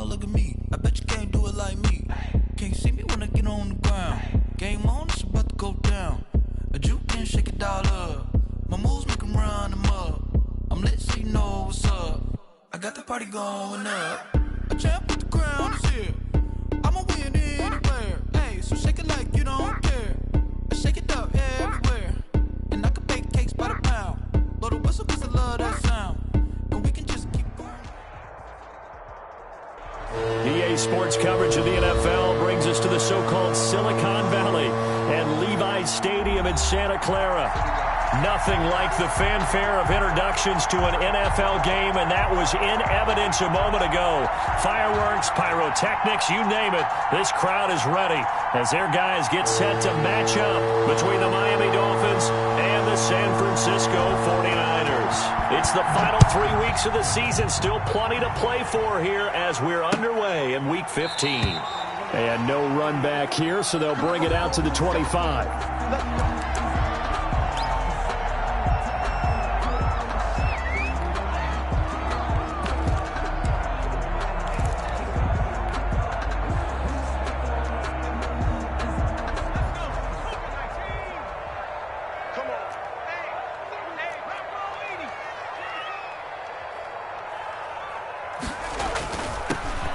oh, look at me. I bet you can't do it like me. Can't see me when I get on the ground. Game on, it's about to go down. A juke and shake it all up. My moves make them run them up. I'm lit so you know what's up. I got the party going up. A champ with the crown is here. I'ma win anywhere. Hey, so shake it like you don't care. I shake it up everywhere. And I can bake cakes by the pound. Blow the whistle cause I love that sound. And we can just keep going. EA Sports coverage of the NFL brings us to the so-called Silicon Valley and Levi's Stadium in Santa Clara. Nothing like the fanfare of introductions to an NFL game, and that was in evidence a moment ago. Fireworks, pyrotechnics, you name it. This crowd is ready as their guys get set to match up between the Miami Dolphins and the San Francisco 49ers. It's the final 3 weeks of the season. Still plenty to play for here as we're underway in Week 15. And no run back here, so they'll bring it out to the 25.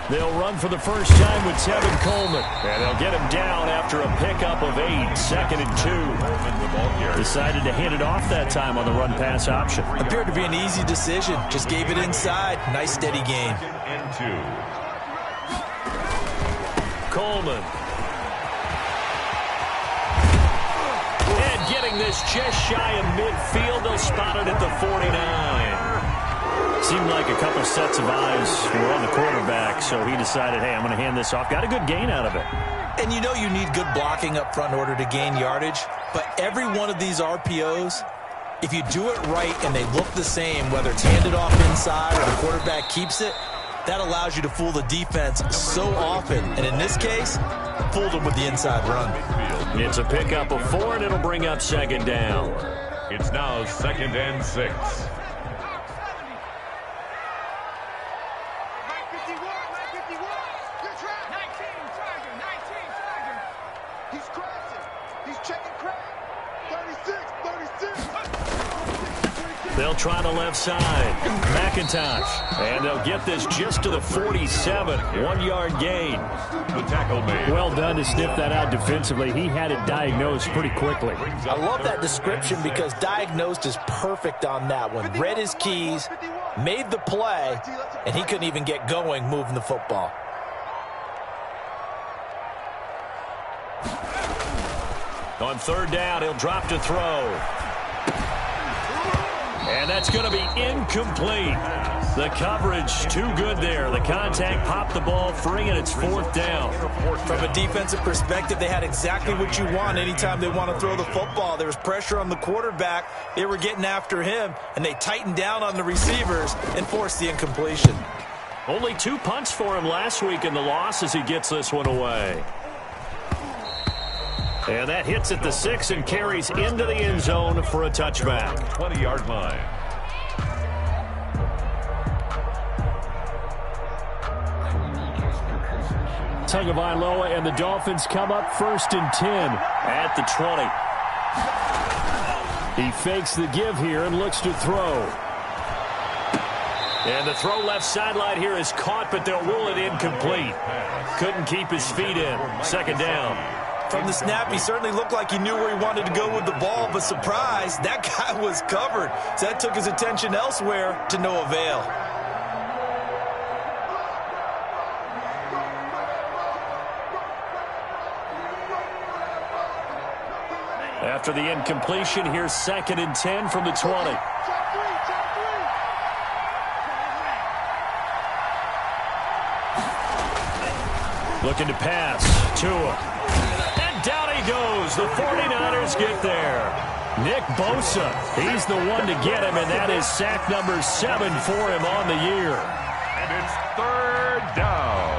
They'll run for the first time with Tevin Coleman. And they'll get him down after a pickup of 8, 2nd and 2. Decided to hand it off that time on the run-pass option. Appeared to be an easy decision. Just gave it inside. Nice steady gain. Coleman. And getting this just shy of midfield. They'll spot it at the 49. Seemed like a couple sets of eyes were on the quarterback, so he decided, hey, I'm going to hand this off. Got a good gain out of it. And you know you need good blocking up front in order to gain yardage, but every one of these RPOs, if you do it right and they look the same, whether it's handed off inside or the quarterback keeps it, that allows you to fool the defense so often. And in this case, fooled them with the inside run. It's a pickup of 4, and it'll bring up 2nd down. It's now 2nd and 6. They'll try the left side. McIntosh. And they'll get this just to the 47. 1-yard gain. The tackle made. Well done to sniff that out defensively. He had it diagnosed pretty quickly. I love that description because diagnosed is perfect on that one. Read his keys, made the play, and he couldn't even get going moving the football. On 3rd down, he'll drop to throw. And that's going to be incomplete. The coverage too good there. The contact popped the ball free, and it's 4th down. From a defensive perspective, they had exactly what you want anytime they want to throw the football. There was pressure on the quarterback. They were getting after him, and they tightened down on the receivers and forced the incompletion. Only 2 punts for him last week in the loss as he gets this one away. And that hits at the 6 and carries into the end zone for a touchback. 20-yard line. Tagovailoa and the Dolphins come up 1st and 10 at the 20. He fakes the give here and looks to throw. And the throw left sideline here is caught, but they'll rule it incomplete. Couldn't keep his feet in. 2nd down. From the snap, he certainly looked like he knew where he wanted to go with the ball, but surprise, that guy was covered. So that took his attention elsewhere to no avail. After the incompletion, here's 2nd and 10 from the 20. Looking to pass. Tua. And down he goes. The 49ers get there. Nick Bosa, he's the one to get him, and that is sack number 7 for him on the year. And it's 3rd down.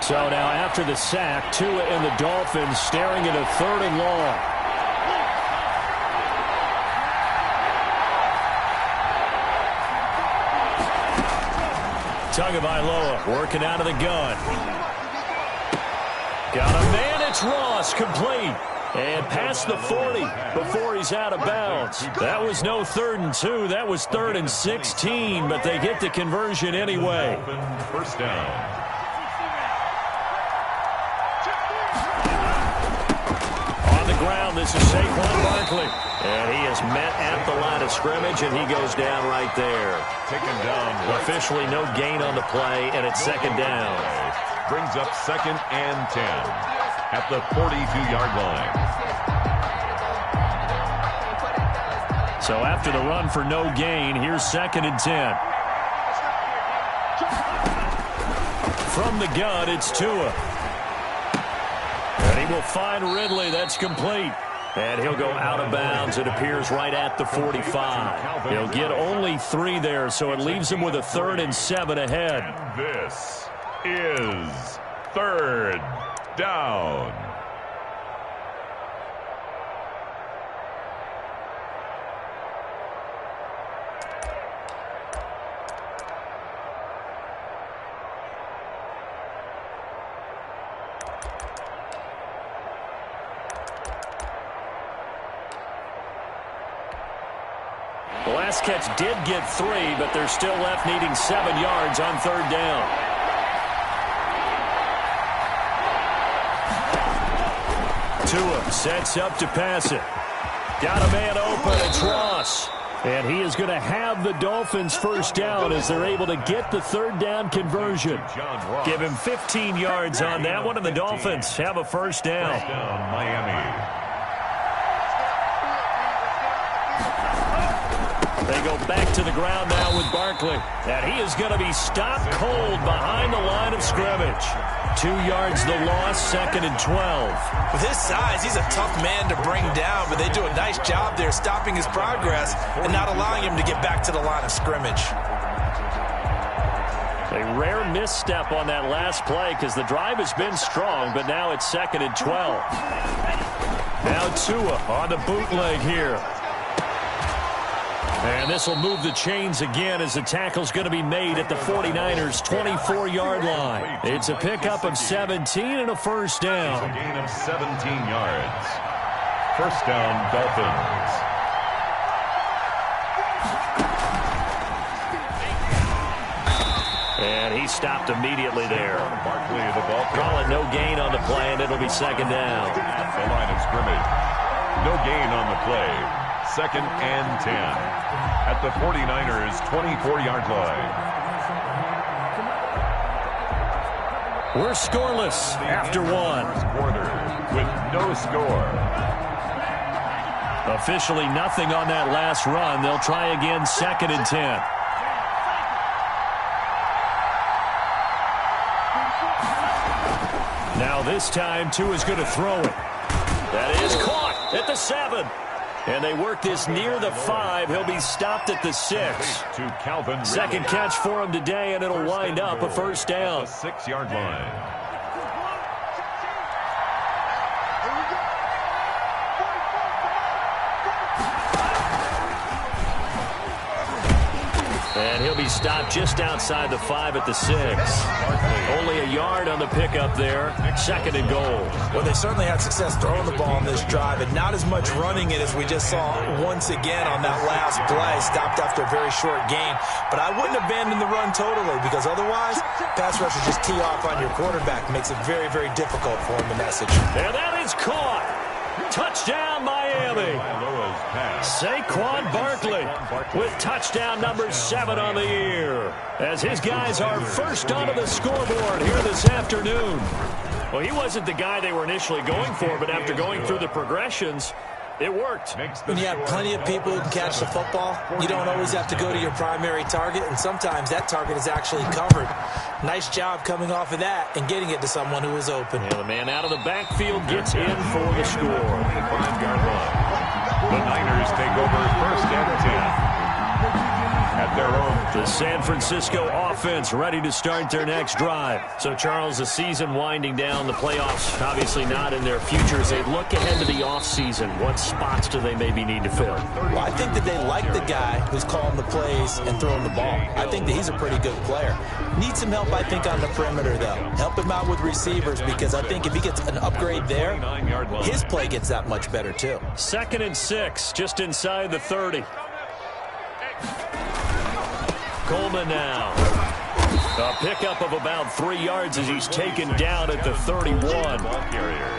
So now after the sack. Tua and the Dolphins staring at a 3rd and long. Tagovailoa working out of the gun. Got a man. It's Ross, complete. And past the 40 before he's out of bounds. That was no 3rd and 2. That was 3rd and 16, but they get the conversion anyway. First down. On the ground, this is Saquon Barkley. And he is met at the line of scrimmage, and he goes down right there. Taken down. Officially no gain on the play, and it's 2nd down. Brings up 2nd and 10 at the 42-yard line. So after the run for no gain, here's 2nd and 10. From the gun, it's Tua. And he will find Ridley. That's complete. And he'll go out of bounds. It appears right at the 45. He'll get only 3 there, so it leaves him with a 3rd and 7 ahead. And this is 3rd down. The last catch did get 3, but they're still left needing 7 yards on 3rd down. Tua sets up to pass it. Got a man open. It's Ross. And he is going to have the Dolphins first down as they're able to get the 3rd down conversion. Give him 15 yards on that one, and the Dolphins have a first down. First down, Miami. They go back to the ground now with Barkley. And he is going to be stopped cold behind the line of scrimmage. 2 yards the loss, 2nd and 12. With his size, he's a tough man to bring down, but they do a nice job there stopping his progress and not allowing him to get back to the line of scrimmage. A rare misstep on that last play because the drive has been strong, but now it's 2nd and 12. Now Tua on the bootleg here. And this will move the chains again as the tackle's going to be made at the 49ers' 24-yard line. It's a pickup of 17 and a first down. It's a gain of 17 yards. First down, Dolphins. And he stopped immediately there. Barkley, the ball. Call it no gain on the play, and it'll be 2nd down. At the line of scrimmage. No gain on the play. 2nd and 10 at the 49ers' 24-yard line. We're scoreless after 1. Quarter with no score. Officially nothing on that last run. They'll try again 2nd and 10. Now this time, Tua's going to throw it. That is caught at the 7. And they work this near the 5. He'll be stopped at the 6. To Calvin. Second catch for him today, and it'll wind up a first down. The 6-yard line. And he'll be stopped just outside the 5 at the 6. Only a yard on the pickup there. 2nd and goal. Well, they certainly had success throwing the ball on this drive, and not as much running it as we just saw once again on that last play. Stopped after a very short gain. But I wouldn't abandon the run totally, because otherwise, pass rushers just tee off on your quarterback. Makes it very, very difficult for him to message. And that is caught. Touchdown, Miami. Saquon Barkley with touchdown number 7 on the year, as his guys are first onto the scoreboard here this afternoon. Well, he wasn't the guy they were initially going for, but after going through the progressions, it worked. When you have plenty of people who can catch the football, you don't always have to go to your primary target, and sometimes that target is actually covered. Nice job coming off of that and getting it to someone who is open. And the man out of the backfield gets in for the score. 5-yard line. The Niners take over first and 10. at their own. The San Francisco offense ready to start their next drive. So, Charles, the season winding down, the playoffs obviously not in their future. As they look ahead to the offseason, what spots do they maybe need to fill? Well, I think that they like the guy who's calling the plays and throwing the ball. I think that he's a pretty good player. Needs some help, I think, on the perimeter, though. Help him out with receivers, because I think if he gets an upgrade there, his play gets that much better, too. 2nd and 6, just inside the 30. Coleman now. A pickup of about 3 yards as he's taken down at the 31.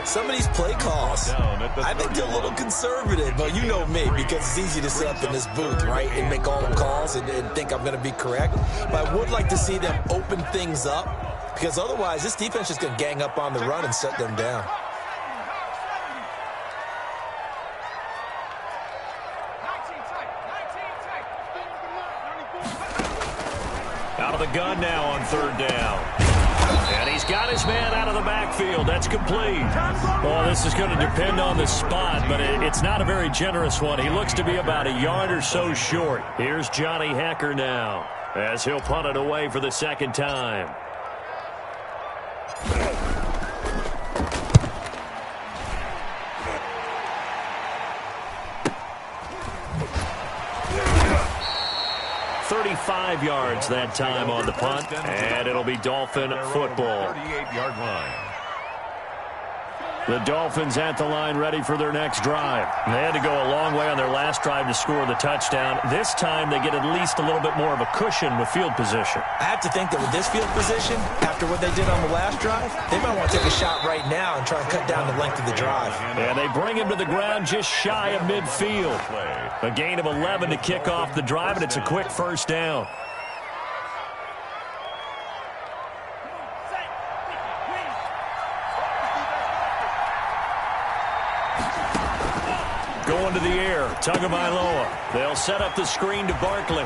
Some of these play calls, I think they're a little conservative. But you know me, because it's easy to sit up in this booth, right, and make all the calls and think I'm going to be correct. But I would like to see them open things up, because otherwise this defense is going to gang up on the run and shut them down. Out of the gun now on 3rd down. And he's got his man out of the backfield. That's complete. Well, this is going to depend on the spot, but it's not a very generous one. He looks to be about a yard or so short. Here's Johnny Hekker now, as he'll punt it away for the 2nd time. .35 yards that time on the punt, and it'll be Dolphin football. 38-yard line. The Dolphins at the line ready for their next drive. They had to go a long way on their last drive to score the touchdown. This time they get at least a little bit more of a cushion with field position. I have to think that with this field position, after what they did on the last drive, they might want to take a shot right now and try and cut down the length of the drive. And they bring him to the ground just shy of midfield. A gain of 11 to kick off the drive, and it's a quick 1st down. Going to the air, Tagovailoa. They'll set up the screen to Barkley.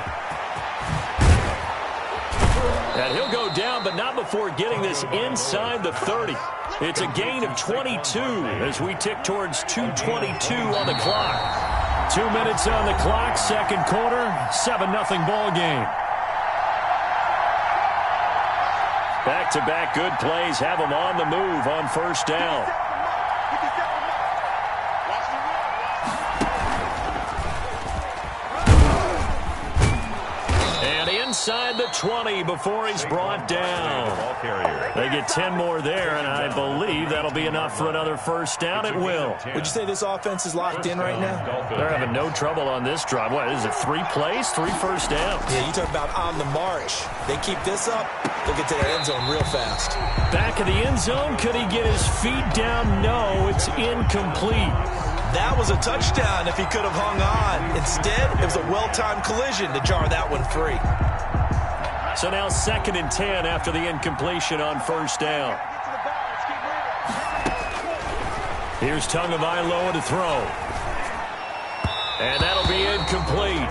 And he'll go down, but not before getting this inside the 30. It's a gain of 22 as we tick towards 2:22 on the clock. 2 minutes on the clock, 2nd quarter, 7-0 ball game. Back-to-back good plays have them on the move on 1st down. Inside the 20 before he's brought down. They get 10 more there, and I believe that'll be enough for another 1st down. It will. Would you say this offense is locked in right now? They're having no trouble on this drive. What is it, 3 plays, 3 first downs? Yeah, you talk about on the march. They keep this up, they'll get to the end zone real fast. Back of the end zone, could he get his feet down? No, it's incomplete. That was a touchdown if he could have hung on. Instead, it was a well-timed collision to jar that one free. So now 2nd and 10 after the incompletion on 1st down. Here's Tagovailoa to throw. And that'll be incomplete.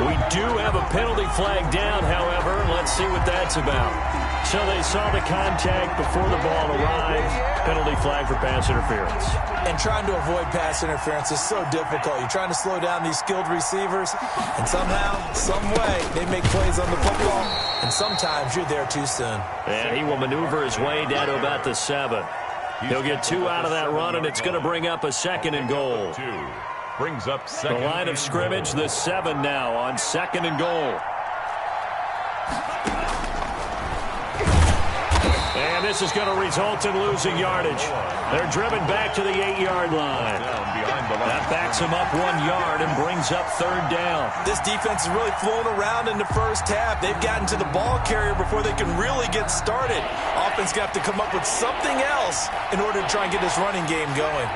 We do have a penalty flag down, however. Let's see what that's about. So they saw the contact before the ball arrived. Penalty flag for pass interference. And trying to avoid pass interference is so difficult. You're trying to slow down these skilled receivers, and somehow, some way, they make plays on the football, and sometimes you're there too soon. And he will maneuver his way down to about the 7. He'll get 2 out of that run, and it's going to bring up a 2nd and goal. Brings up 2nd. The line of scrimmage, the 7 now on 2nd and goal. And this is going to result in losing yardage. They're driven back to the 8-yard line. That backs them up 1 yard and brings up 3rd down. This defense is really flown around in the first half. They've gotten to the ball carrier before they can really get started. Offense got to come up with something else in order to try and get this running game going.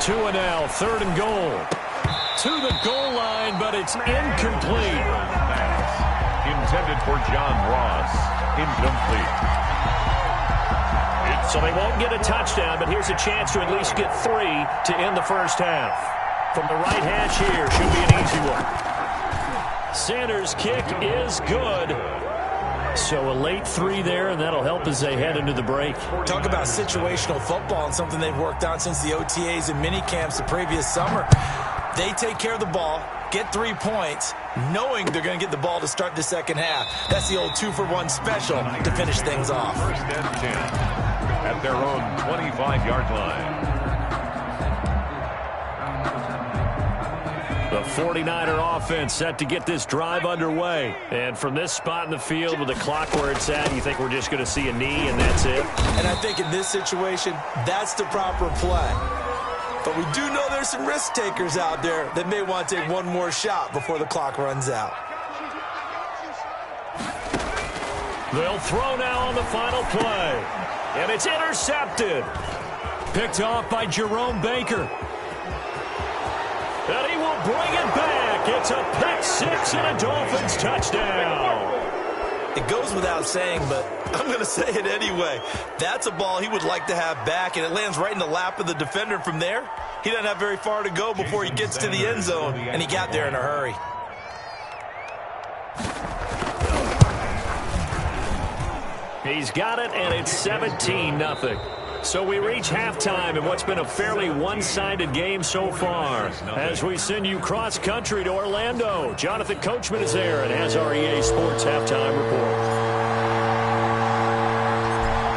2 and now, 3rd and goal. To the goal line, but it's incomplete. Intended for John Ross. Incomplete. So they won't get a touchdown, but here's a chance to at least get 3 to end the first half. From the right hash here, should be an easy one. Sanders' kick is good. So a late 3 there, and that'll help as they head into the break. Talk about situational football and something they've worked on since the OTAs and mini camps the previous summer. They take care of the ball, get 3 points, knowing they're going to get the ball to start the second half. That's the old 2-for-1 special to finish things off. First and 10 at their own 25-yard line. The 49er offense set to get this drive underway. And from this spot in the field with the clock where it's at, you think we're just going to see a knee and that's it? And I think in this situation, that's the proper play. But we do know there's some risk takers out there that may want to take one more shot before the clock runs out. They'll throw now on the final play. And it's intercepted. Picked off by Jerome Baker. And he will bring it back. It's a pick-6 and a Dolphins touchdown. It goes without saying, but I'm going to say it anyway. That's a ball he would like to have back, and it lands right in the lap of the defender from there. He doesn't have very far to go before he gets to the end zone, and he got there in a hurry. He's got it, and it's 17-0. So we reach halftime in what's been a fairly one-sided game so far. As we send you cross-country to Orlando, Jonathan Coachman is there and has our EA Sports halftime report.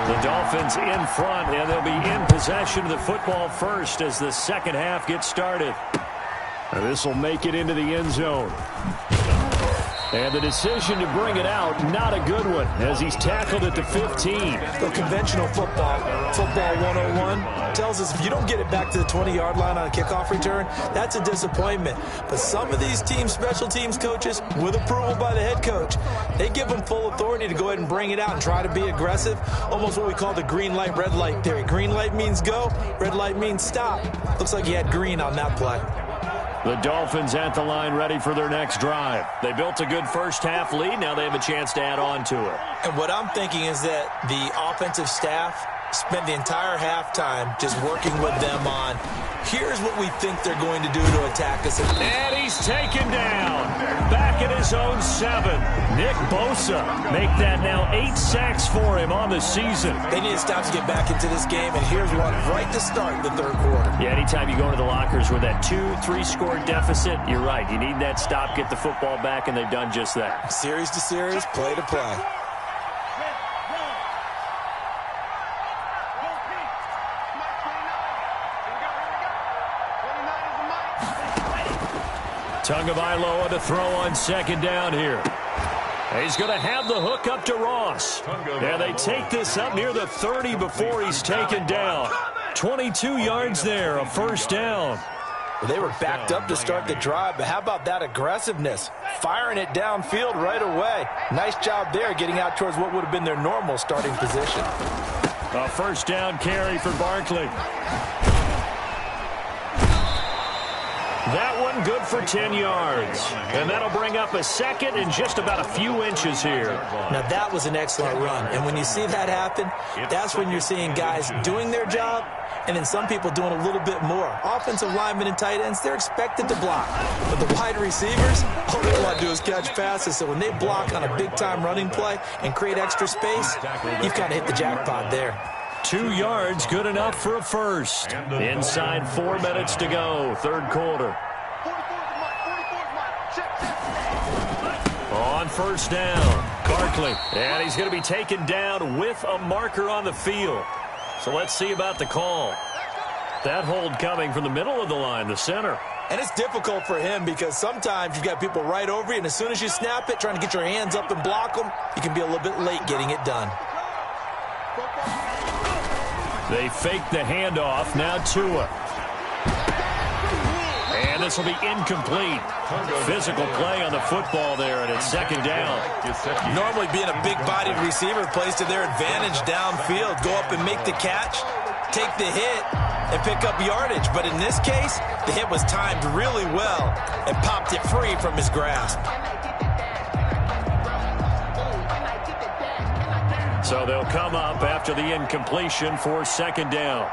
The Dolphins in front, and they'll be in possession of the football first as the second half gets started. And this will make it into the end zone. And the decision to bring it out, not a good one, as he's tackled at the 15. The conventional football 101, tells us if you don't get it back to the 20-yard line on a kickoff return, that's a disappointment. But some of these team special teams coaches, with approval by the head coach, they give them full authority to go ahead and bring it out and try to be aggressive, almost what we call the green light, red light theory. Green light means go, red light means stop. Looks like he had green on that play. The Dolphins at the line ready for their next drive. They built a good first-half lead. Now they have a chance to add on to it. And what I'm thinking is that the offensive staff spent the entire halftime just working with them on, here's what we think they're going to do to attack us. And he's taken down. Back at his own 7. Nick Bosa make that now 8 sacks for him on the season. They need to stop to get back into this game, and here's one right to start the third quarter. Yeah, anytime you go to the lockers with that 2-3 score deficit, you're right. You need that stop, get the football back, and they've done just that. Series to series, play to play. Tagovailoa to throw on second down here. He's going to have the hook up to Ross. And they take this up near the 30 before he's taken down. 22 yards there, a first down. Well, they were backed up to start the drive, but how about that aggressiveness? Firing it downfield right away. Nice job there getting out towards what would have been their normal starting position. A first down carry for Barkley. That one good for 10 yards. And that'll bring up a second and just about a few inches here. Now, that was an excellent run. And when you see that happen, that's when you're seeing guys doing their job and then some people doing a little bit more. Offensive linemen and tight ends, they're expected to block. But the wide receivers, all they want to do is catch passes. So when they block on a big-time running play and create extra space, you've kind of hit the jackpot there. 2 yards, good enough for a first. Inside 4 minutes to go, third quarter. On first down, Barkley. And he's going to be taken down with a marker on the field. So let's see about the call. That hold coming from the middle of the line, the center. And it's difficult for him because sometimes you've got people right over you, and as soon as you snap it, trying to get your hands up and block them, you can be a little bit late getting it done. They fake the handoff. Now Tua. And this will be incomplete. Physical play on the football there, and it's second down. Normally being a big-bodied receiver plays to their advantage downfield. Go up and make the catch, take the hit, and pick up yardage. But in this case, the hit was timed really well and popped it free from his grasp. So they'll come up after the incompletion for second down.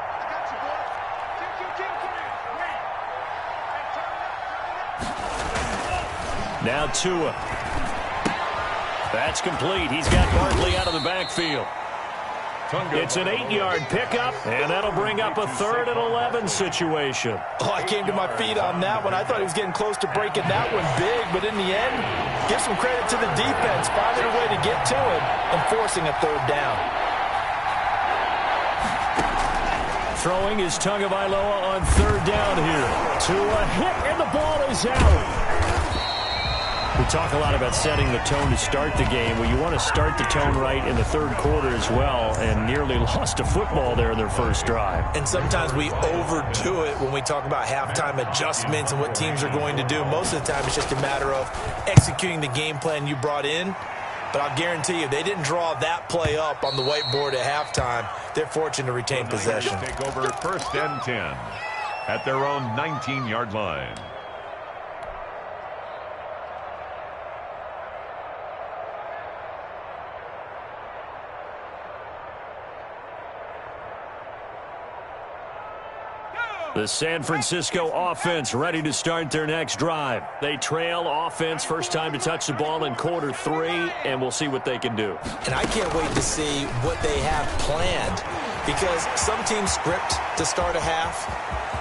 Now Tua. That's complete. He's got Barkley out of the backfield. It's an 8-yard pickup, and that'll bring up a 3rd and 11 situation. Oh, I came to my feet on that one. I thought he was getting close to breaking that one big, but in the end, give some credit to the defense, finding a way to get to it and forcing a 3rd down. Throwing is Tagovailoa on 3rd down here. To a hit, and the ball is out. We talk a lot about setting the tone to start the game. Well, you want to start the tone right in the 3rd quarter as well, and nearly lost a football there in their first drive. And sometimes we overdo it when we talk about halftime adjustments and what teams are going to do. Most of the time, it's just a matter of executing the game plan you brought in. But I'll guarantee you, if they didn't draw that play up on the whiteboard at halftime, they're fortunate to retain possession. Take over 1st and 10 at their own 19-yard line. The San Francisco offense ready to start their next drive. They trail offense, first time to touch the ball in quarter 3, and we'll see what they can do. And I can't wait to see what they have planned, because some teams script to start a half.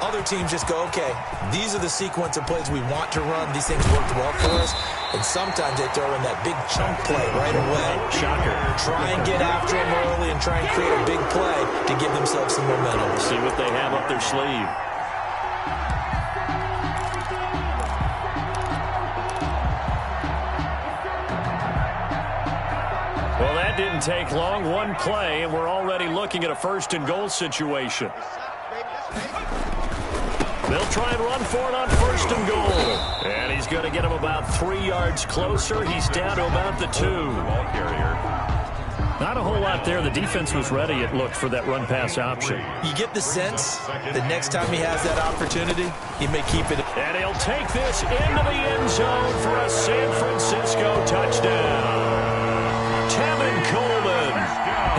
Other teams just go, okay, these are the sequence of plays we want to run. These things worked well for us. And sometimes they throw in that big chunk play right away. Shocker. Try and get after them early and try and create a big play to give themselves some momentum. See what they have up their sleeve. Well, that didn't take long. One play, and we're already looking at a 1st and goal situation. They'll try and run for it on 1st and goal. And he's going to get him about 3 yards closer. He's down to about the 2. Ball carrier. Not a whole lot there. The defense was ready, it looked, for that run-pass option. You get the sense that next time he has that opportunity, he may keep it. And he'll take this into the end zone for a San Francisco touchdown. Tevin Coleman,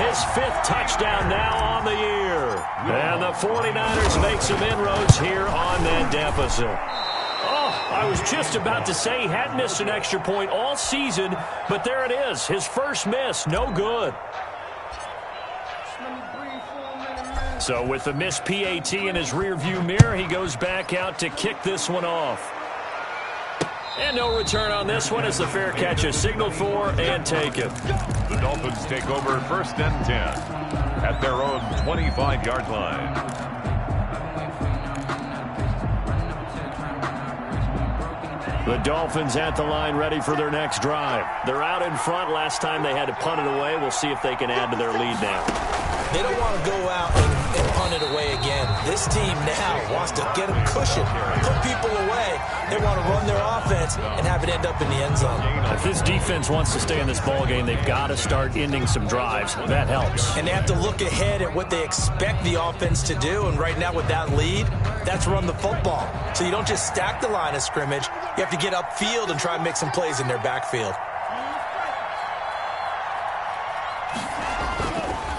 his 5th touchdown now on the year. And the 49ers make some inroads here on that deficit. Oh, I was just about to say he hadn't missed an extra point all season, but there it is, his first miss, no good. So with the missed PAT in his rearview mirror, he goes back out to kick this one off. And no return on this one as the fair catch is signaled for and taken. The Dolphins take over 1st and 10 at their own 25-yard line. The Dolphins at the line ready for their next drive. They're out in front. Last time they had to punt it away. We'll see if they can add to their lead now. They don't want to go out and punt it away again. This team now wants to get a cushion, put people away. They want to run their offense and have it end up in the end zone. If this defense wants to stay in this ball game, they've got to start ending some drives. That helps. And they have to look ahead at what they expect the offense to do. And right now with that lead, that's run the football. So you don't just stack the line of scrimmage. You have to get upfield and try and make some plays in their backfield.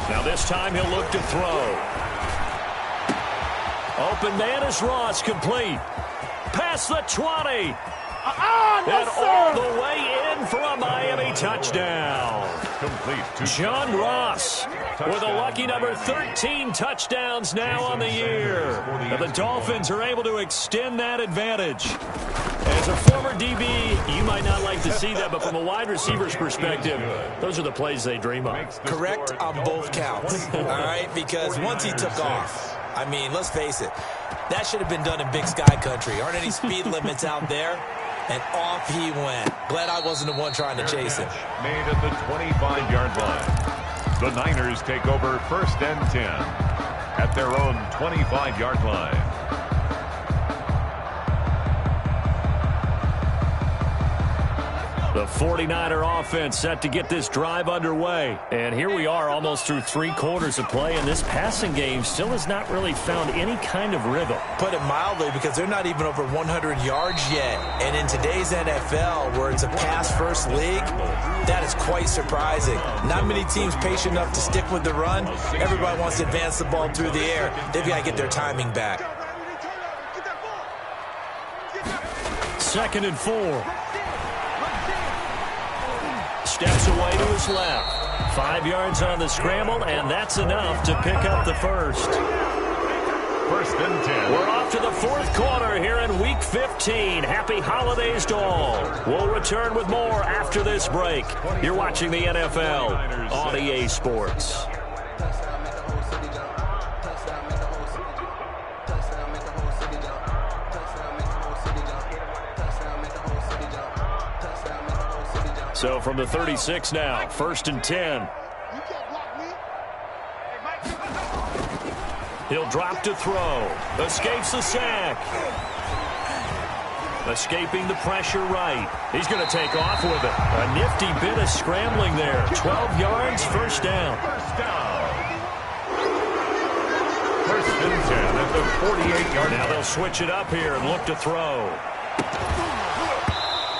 Now this time he'll look to throw. Open man is Ross, complete. Past the 20. And all the way in for a Miami touchdown. Complete to John Ross with a lucky number 13 touchdowns now on the year. And the Dolphins are able to extend that advantage. As a former DB, you might not like to see that, but from a wide receiver's perspective, those are the plays they dream of. Correct on both counts, all right? Because once he took off, I mean, let's face it, that should have been done in Big Sky Country. Aren't any speed limits out there? And off he went. Glad I wasn't the one trying to chase him. made at the 25-yard line. The Niners take over 1st and 10 at their own 25-yard line. The 49er offense set to get this drive underway. And here we are almost through 3 quarters of play, and this passing game still has not really found any kind of rhythm. Put it mildly, because they're not even over 100 yards yet. And in today's NFL, where it's a pass-first league, that is quite surprising. Not many teams patient enough to stick with the run. Everybody wants to advance the ball through the air. They've got to get their timing back. 2nd and 4. Steps away to his left. 5 yards on the scramble, and that's enough to pick up the first. First and 10. We're off to the fourth quarter here in Week 15. Happy holidays to all. We'll return with more after this break. You're watching the NFL on EA Sports. So from the 36 now, first and 10. He'll drop to throw. Escapes the sack. Escaping the pressure right. He's going to take off with it. A nifty bit of scrambling there. 12 yards, first down. First and 10 at the 48-yard line. Now they'll switch it up here and look to throw.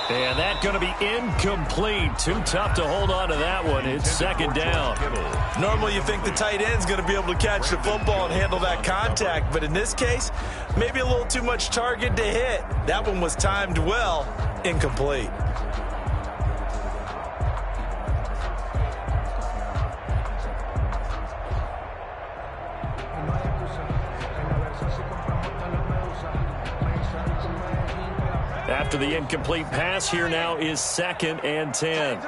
And that's going to be incomplete. Too tough to hold on to that one. It's second down. Normally you think the tight end's going to be able to catch the football and handle that contact, but in this case, maybe a little too much target to hit. That one was timed well. Incomplete. After the incomplete pass, here now is second and 10.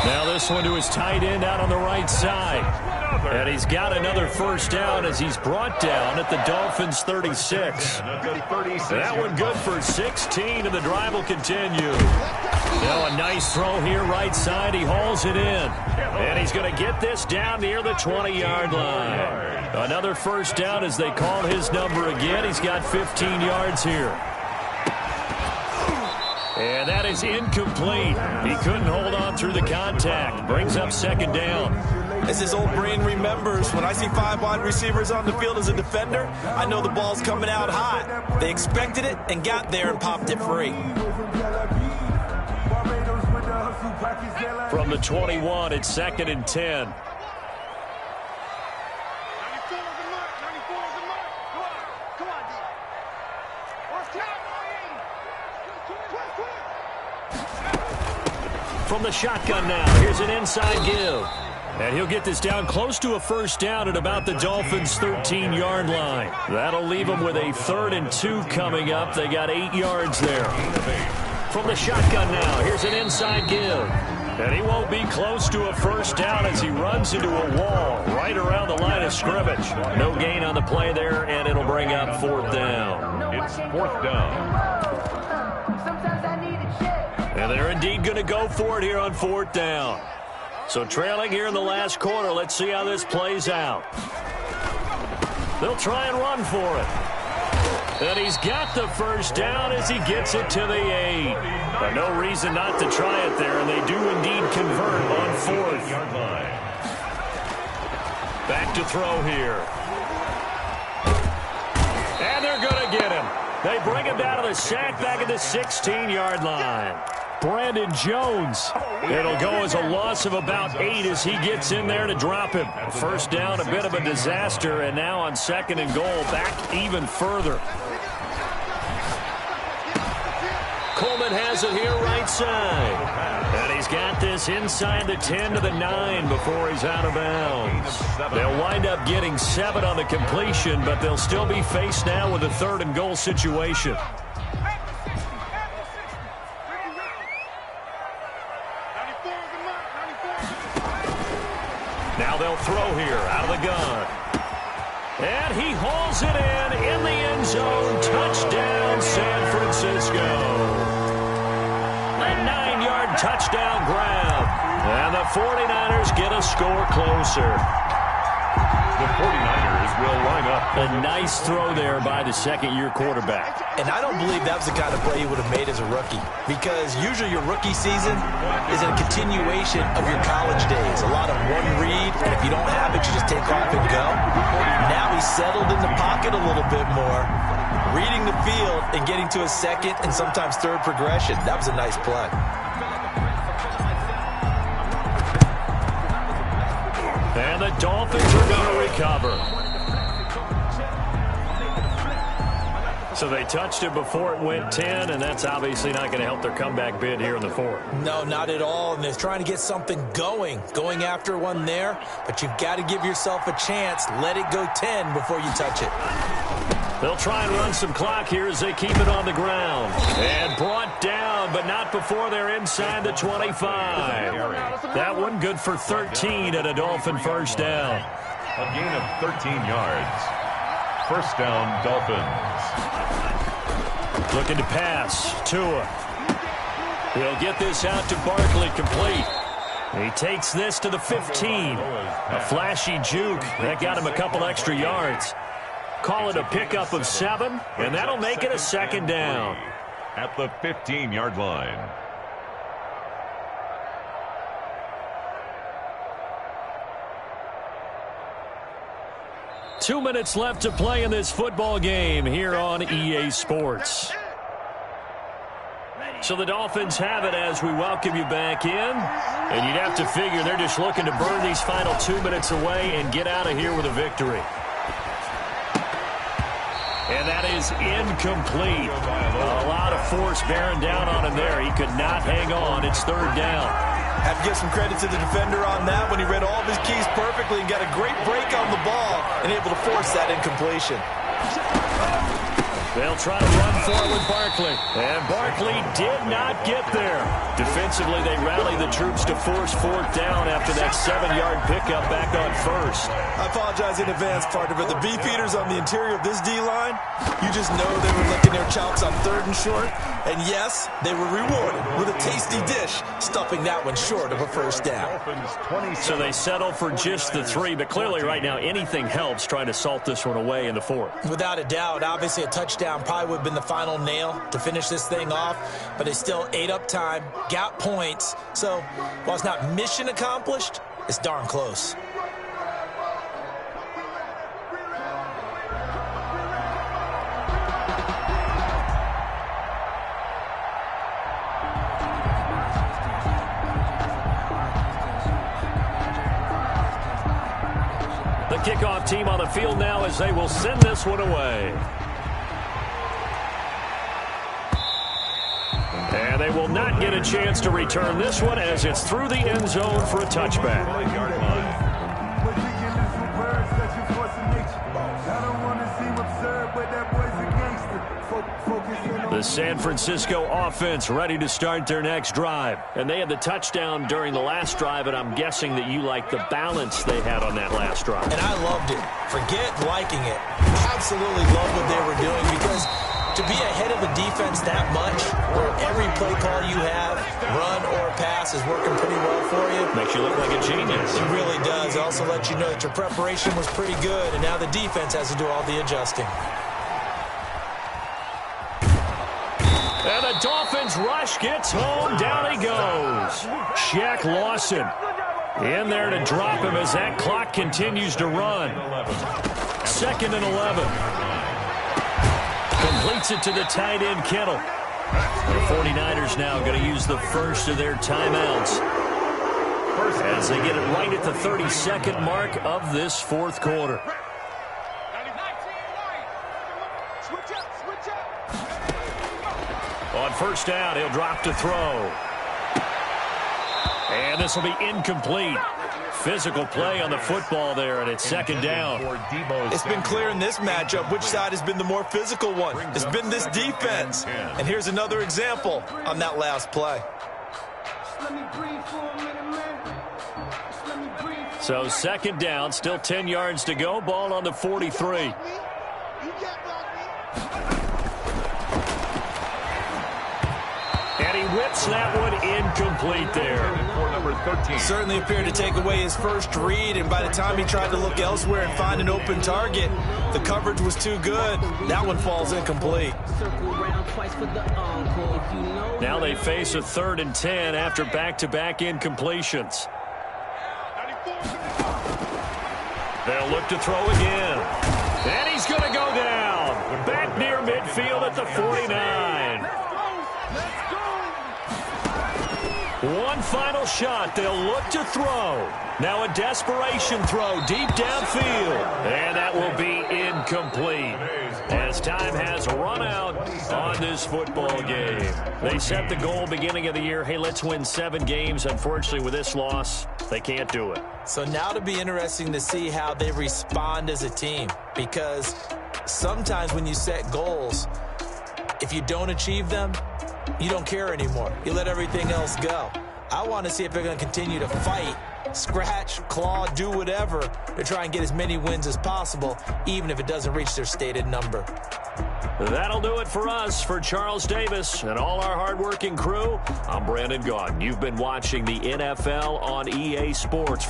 Now this one to his tight end out on the right side. And he's got another first down as he's brought down at the Dolphins' 36. That one good for 16, and the drive will continue. Now a nice throw here right side. He hauls it in. And he's going to get this down near the 20-yard line. Another first down as they call his number again. He's got 15 yards here. And that is incomplete. He couldn't hold on through the contact. Brings up second down. As his old brain remembers, when I see 5 wide receivers on the field as a defender, I know the ball's coming out hot. They expected it and got there and popped it free. From the 21, it's second and 10. From the shotgun now, here's an inside give. And he'll get this down close to a first down at about the Dolphins' 13-yard line. That'll leave them with a 3rd and 2 coming up. They got 8 yards there. From the shotgun now, here's an inside give. And he won't be close to a first down as he runs into a wall right around the line of scrimmage. No gain on the play there, and it'll bring up 4th down. It's 4th down. And they're indeed going to go for it here on 4th down. So trailing here in the last quarter, let's see how this plays out. They'll try and run for it. And he's got the first down as he gets it to the 8. But no reason not to try it there, and they do indeed convert on 4th. Back to throw here. And they're going to get him. They bring him down to the sack back at the 16-yard line. Brandon Jones. It'll go as a loss of about 8 as he gets in there to drop him. First down, a bit of a disaster, and now on 2nd and goal, back even further. Coleman has it here right side. And he's got this inside the 10 to the 9 before he's out of bounds. They'll wind up getting 7 on the completion, but they'll still be faced now with a 3rd and goal situation. Now they'll throw here out of the gun. And he hauls it in the end zone. Touchdown, San Francisco. A 9-yard touchdown grab. And the 49ers get a score closer. The 49ers will line up. A nice throw there by the second-year quarterback. And I don't believe that was the kind of play he would have made as a rookie, because usually your rookie season is a continuation of your college days. A lot of one read, and if you don't have it, you just take off and go. Now he's settled in the pocket a little bit more, reading the field and getting to a second and sometimes third progression. That was a nice play. And the Dolphins are going to recover. So they touched it before it went 10, and that's obviously not going to help their comeback bid here in the fourth. No, not at all, and they're trying to get something going after one there, but you've got to give yourself a chance. Let it go 10 before you touch it. They'll try and run some clock here as they keep it on the ground. And brought down, but not before they're inside the 25. That one good for 13 and a Dolphin first down. A gain of 13 yards. First down, Dolphins. Looking to pass. Tua. He'll get this out to Barkley, complete. He takes this to the 15. A flashy juke. That got him a couple extra yards. Call it a pickup of 7, and that'll make it a second down. At the 15-yard line. Two minutes left to play in this football game here on EA Sports. So the Dolphins have it as we welcome you back in. And you'd have to figure they're just looking to burn these final 2 minutes away and get out of here with a victory. And that is incomplete. A lot of force bearing down on him there. He could not hang on. It's third down. Have to give some credit to the defender on that when he read all of his keys perfectly and got a great break on the ball and able to force that incompletion. They'll try to run for it with Barkley. And Barkley did not get there. Defensively, they rally the troops to force fourth down after that 7-yard pickup back on first. I apologize in advance, partner, but the beef eaters on the interior of this D-line, you just know they were licking their chops on 3rd and short. And yes, they were rewarded with a tasty dish, stuffing that one short of a first down. So they settle for just the 3, but clearly right now anything helps trying to salt this one away in the fourth. Without a doubt, obviously a touchdown probably would have been the final nail to finish this thing off, but they still ate up time, got points. So while it's not mission accomplished, it's darn close. The kickoff team on the field now as they will send this one away. And they will not get a chance to return this one as it's through the end zone for a touchback. The San Francisco offense ready to start their next drive. And they had the touchdown during the last drive, and I'm guessing that you like the balance they had on that last drive. And I loved it. Forget liking it. Absolutely love what they were doing, because to be ahead of a defense that much, where every play call you have, run or pass, is working pretty well for you. Makes you look like a genius. It really does. It also lets you know that your preparation was pretty good, and now the defense has to do all the adjusting. And the Dolphins rush gets home. Down he goes. Shaq Lawson in there to drop him as that clock continues to run. 2nd and 11. Completes it to the tight end, Kittle. The 49ers now going to use the first of their timeouts as they get it right at the 32nd mark of this fourth quarter. On first down, he'll drop to throw. And this will be incomplete. Physical play on the football there, and it's 2nd down. It's been clear in this matchup which side has been the more physical one. It's been this defense. And here's another example on that last play. So 2nd down, still 10 yards to go. Ball on the 43. And he whips that one incomplete there. Certainly appeared to take away his first read, and by the time he tried to look elsewhere and find an open target, the coverage was too good. That one falls incomplete. Now they face a 3rd and 10 after back-to-back incompletions. They'll look to throw again. And he's going to go down. Back near midfield at the 49. One final shot. They'll look to throw. Now a desperation throw deep downfield. And that will be incomplete as time has run out on this football game. They set the goal beginning of the year. Hey, let's win 7 games. Unfortunately, with this loss, they can't do it. So now it'll be interesting to see how they respond as a team, because sometimes when you set goals, if you don't achieve them, you don't care anymore. You let everything else go. I want to see if they're going to continue to fight, scratch, claw, do whatever to try and get as many wins as possible, even if it doesn't reach their stated number. That'll do it for us. For Charles Davis and all our hardworking crew, I'm Brandon Gaudin. You've been watching the NFL on EA Sports.